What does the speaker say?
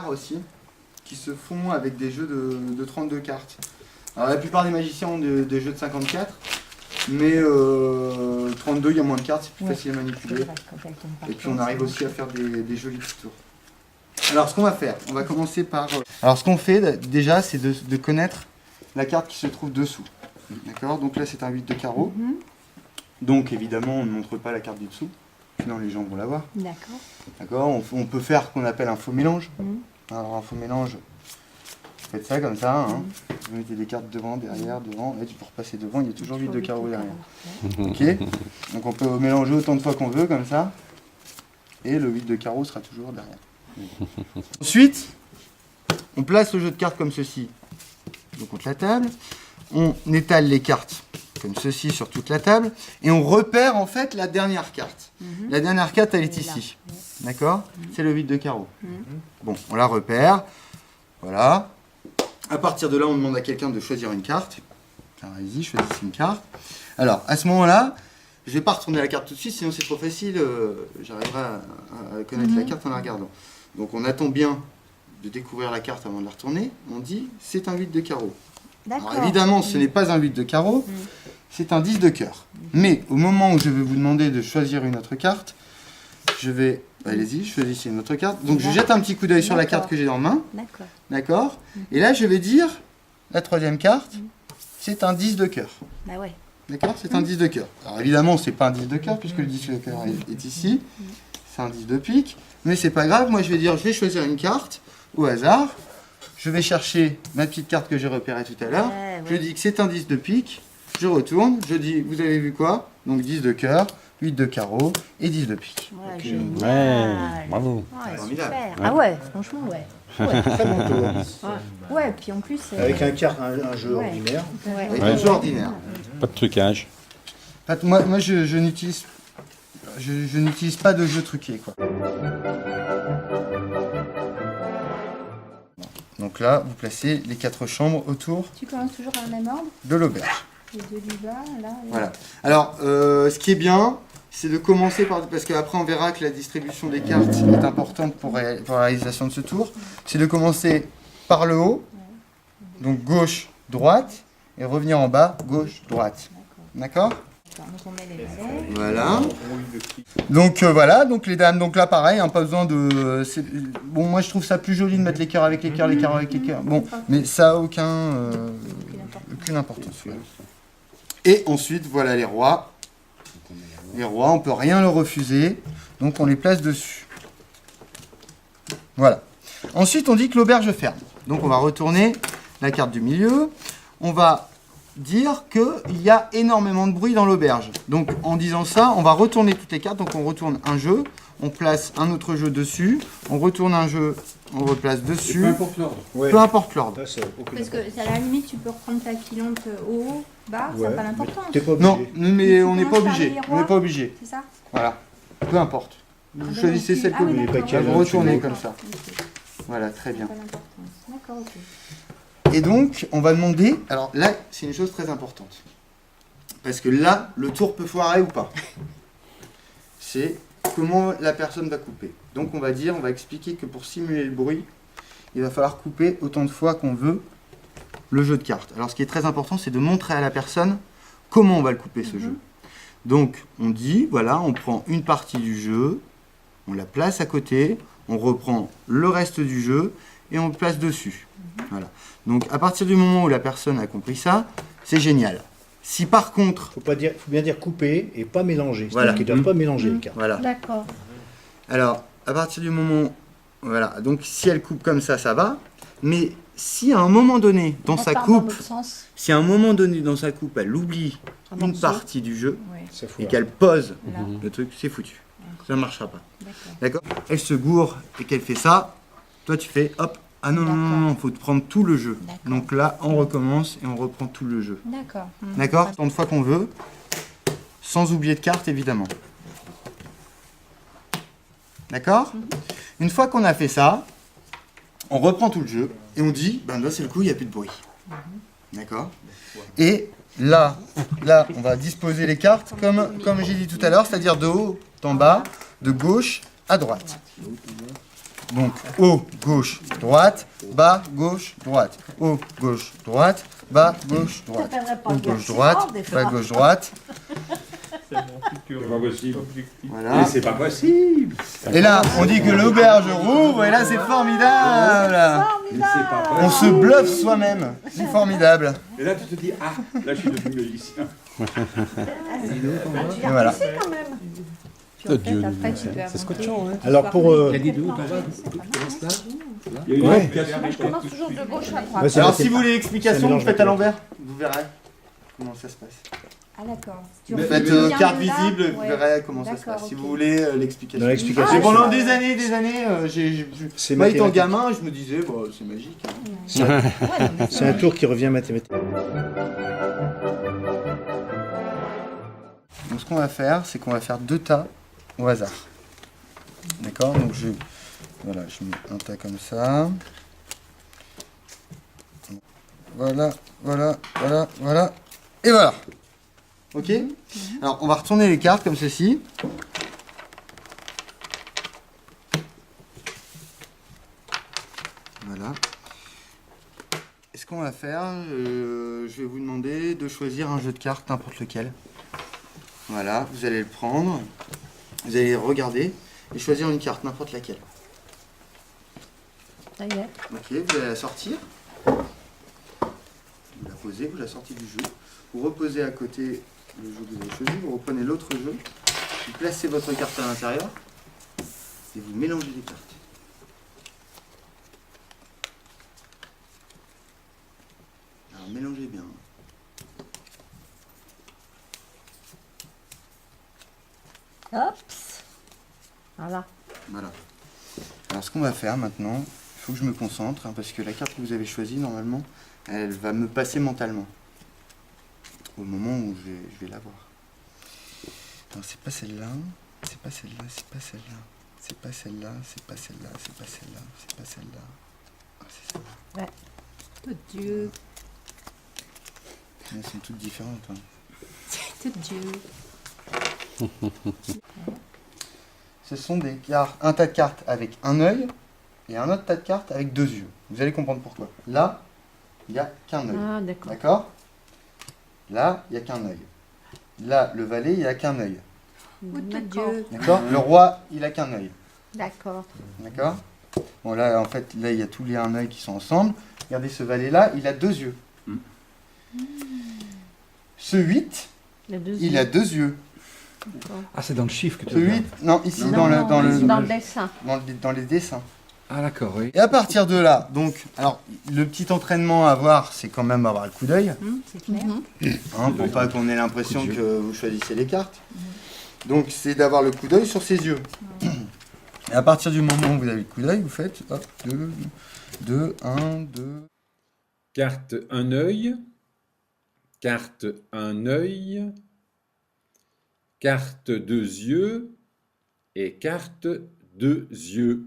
rares aussi, qui se font avec des jeux de 32 cartes. Alors la plupart des magiciens ont des jeux de 54, mais 32, il y a moins de cartes, c'est plus facile à manipuler. Et puis on arrive aussi à faire des jolis petits tours. Alors ce qu'on va faire, on va commencer par... Alors ce qu'on fait déjà, c'est de connaître la carte qui se trouve dessous. D'accord? Donc là c'est un 8 de carreau. Donc évidemment on ne montre pas la carte du dessous, sinon les gens vont la voir. D'accord. D'accord? On peut faire ce qu'on appelle un faux mélange. Alors un faux mélange, vous faites ça comme ça, hein. Vous mettez des cartes devant, derrière, devant, et pour passer devant, il y a toujours 8 de carreau derrière. Ok? Donc on peut mélanger autant de fois qu'on veut comme ça, et le 8 de carreau sera toujours derrière. Ensuite, on place le jeu de cartes comme ceci, donc contre la table, on étale les cartes comme ceci sur toute la table, et on repère en fait la dernière carte. La dernière carte, elle est ici. D'accord? C'est le 8 de carreau. Bon, on la repère. Voilà. À partir de là, on demande à quelqu'un de choisir une carte. Alors, allez-y, choisissez une carte. Alors, à ce moment-là, je ne vais pas retourner la carte tout de suite, sinon c'est trop facile. J'arriverai à connaître la carte en la regardant. Donc, on attend bien de découvrir la carte avant de la retourner. On dit, c'est un 8 de carreau. Alors, évidemment, ce n'est pas un 8 de carreau, c'est un 10 de cœur. Mais au moment où je vais vous demander de choisir une autre carte, je vais... Allez-y, choisissez une autre carte. Donc je jette un petit coup d'œil sur la carte que j'ai en main. D'accord. Et là, je vais dire, la troisième carte, c'est un 10 de cœur. Bah ouais. D'accord? C'est un 10 de cœur. Alors évidemment, c'est pas un 10 de cœur, puisque le 10 de cœur est ici. C'est un 10 de pique. Mais c'est pas grave, moi je vais dire, je vais choisir une carte, au hasard. Je vais chercher ma petite carte que j'ai repérée tout à l'heure. Je dis que c'est un 10 de pique. Je retourne, je dis, vous avez vu quoi? Donc 10 de cœur, 8 de carreau et 10 de pique. Ouais, Ouais, génial. bravo. Ouais, Formidable. super. Ah ouais, franchement, ouais. Ouais, Très bon tour, 10. ouais, puis en plus... Avec un jeu ordinaire. Avec un jeu ordinaire. Pas de trucage. En fait, moi je n'utilise pas de jeu truqué, quoi. Donc là, vous placez les 4 chambres autour Tu commences toujours dans le même ordre? de l'auberge. Les deux du bas, là. Voilà. Alors, ce qui est bien, c'est de commencer par... Parce qu'après, on verra que la distribution des cartes est importante pour la réalisation de ce tour. C'est de commencer par le haut, donc gauche, droite, et revenir en bas, gauche, droite. D'accord? Donc on met les valets. Voilà. Donc voilà, donc les dames, donc là pareil, hein, pas besoin de... Bon, moi je trouve ça plus joli de mettre les cœurs avec les cœurs, les cœurs avec les cœurs. Bon, mais ça a aucune importance. Voilà. Et ensuite, voilà les rois. Les rois, on peut rien leur refuser, donc on les place dessus. Voilà. Ensuite, on dit que l'auberge ferme. Donc on va retourner la carte du milieu. On va dire qu'il y a énormément de bruit dans l'auberge. Donc en disant ça, on va retourner toutes les cartes. Donc on retourne un jeu, on place un autre jeu dessus, on retourne un jeu, on replace dessus. Peu importe l'ordre. Ouais. Peu importe l'ordre. Ça, c'est aucune Parce que à la limite, tu peux reprendre ta filante au haut, bas, ça n'a pas d'importance. T'es pas obligé. Non, mais on n'est pas commences par obligé. les On rois. n'est pas obligé. C'est ça? Voilà. Peu importe. Vous Ah, choisissez donc, celle que ah oui, vous voulez. d'accord. Vous retournez D'accord. comme ça. Ok, Voilà, très bien. pas d'importance. D'accord, ok. Et donc, on va demander... Alors là, c'est une chose très importante. Parce que là, le tour peut foirer ou pas. C'est comment la personne va couper. Donc on va dire, on va expliquer que pour simuler le bruit, il va falloir couper autant de fois qu'on veut le jeu de cartes. Alors ce qui est très important, c'est de montrer à la personne comment on va le couper ce jeu. Donc on dit, voilà, on prend une partie du jeu, on la place à côté, on reprend le reste du jeu et on le place dessus. Voilà. Donc à partir du moment où la personne a compris ça, c'est génial. Si par contre... Faut bien dire couper et pas mélanger. Voilà. C'est-à-dire qu'ils ne doivent pas mélanger les cartes. Voilà. D'accord. Alors, à partir du moment... Voilà, donc si elle coupe comme ça va. Mais si à un moment donné, dans sa coupe, si à un moment donné dans sa coupe, elle oublie Un une morceau. partie du jeu Ouais. Ça fout et là. qu'elle pose Là. le truc, c'est foutu. Ça ne marchera pas. D'accord. D'accord? Elle se gourre et qu'elle fait ça, toi tu fais hop, ah non, non, non, non, faut te prendre tout le jeu. D'accord. Donc là, on recommence et on reprend tout le jeu. D'accord. D'accord? Tant de fois qu'on veut, sans oublier de cartes évidemment. D'accord? Une fois qu'on a fait ça, on reprend tout le jeu et on dit, ben là c'est le coup, il n'y a plus de bruit. D'accord? Et là, on va disposer les cartes comme j'ai dit tout à l'heure, c'est-à-dire de haut en bas, de gauche à droite. Donc haut, gauche, droite, bas, gauche, droite. Haut, gauche, droite, bas, gauche, droite. Haut, gauche, droite, bas, gauche, droite. C'est pas possible. Voilà. C'est pas possible. Et là, on dit que l'auberge rouvre, et là, c'est formidable. C'est pas On possible. se bluffe soi-même. C'est formidable. Et là, tu te dis, ah, là, je suis devenu musicien. Et voilà. quand même. Puis en fait, Dieu, après, tu peux c'est inventer scotchant, hein. Alors pour... Il y a des deux, tu commences là. Il y a une Ouais. application. Moi, je commence toujours de gauche à droite. Ouais, c'est Alors, vrai, si c'est vous pas- voulez ça l'explication, vous mélange faites à avec l'envers. Vous verrez comment ça se passe. Ah, d'accord. Si Vous tu faites reviens carte de là, visible, vous ouais. verrez comment ça se D'accord, passe. Si ok. vous voulez l'explication. Dans l'explication. Mais Ah, pendant je- des années, C'est moi étant mathématique. gamin, je me disais, bon, c'est magique. hein. C'est un tour qui revient mathématique. Donc ce qu'on va faire, c'est qu'on va faire 2 tas au hasard. D'accord? Donc voilà, je mets un tas comme ça. Voilà, voilà, voilà, voilà. Et voilà. Ok? Alors on va retourner les cartes comme ceci. Voilà. Et ce qu'on va faire, je vais vous demander de choisir un jeu de cartes, n'importe lequel. Voilà, vous allez le prendre, vous allez regarder et choisir une carte, n'importe laquelle. Ça y est. Ok, vous allez la sortir. Vous la posez, vous la sortez du jeu. Vous reposez à côté le jeu que vous avez choisi, vous reprenez l'autre jeu, vous placez votre carte à l'intérieur et vous mélangez les cartes. Alors mélangez bien. Hop. Voilà. Voilà. Alors ce qu'on va faire maintenant, il faut que je me concentre, hein, parce que la carte que vous avez choisie, normalement, elle va me passer mentalement. Au moment où je vais la voir. Non, c'est pas celle-là, c'est pas celle-là, c'est pas celle-là. C'est pas celle-là, c'est pas celle-là, c'est pas celle-là, c'est pas celle-là. Ah, c'est celle-là. Tout Dieu. Elles sont toutes différentes. Hein. Tout Dieu. Ce sont des cartes, un tas de cartes avec un œil et un autre tas de cartes avec 2 yeux. Vous allez comprendre pourquoi. Là, il n'y a qu'un œil. Ah, d'accord. D'accord? Là, il n'y a qu'un œil. Là, le valet, il n'y a qu'un œil. Tout Dieu. D'accord? Le roi, il a qu'un œil. D'accord. D'accord? Bon, là, en fait, là, il y a tous les un œil qui sont ensemble. Regardez, ce valet-là, il a 2 yeux. Ce 8, il a 2 yeux. Ah, c'est dans le chiffre que tu Ce 8, non, ici, dans le dessin. dans les dessins. Ah, d'accord, oui. Et à partir de là, donc, alors, le petit entraînement à avoir, c'est quand même avoir le coup d'œil. C'est clair. Hein, pour pas qu'on ait l'impression Coup d'œil. que vous choisissez les cartes. Donc c'est d'avoir le coup d'œil sur ses yeux. Et à partir du moment où vous avez le coup d'œil, vous faites hop, 2, 1, 2. Carte un œil. Carte un œil. Carte 2 yeux. Et carte 2 yeux.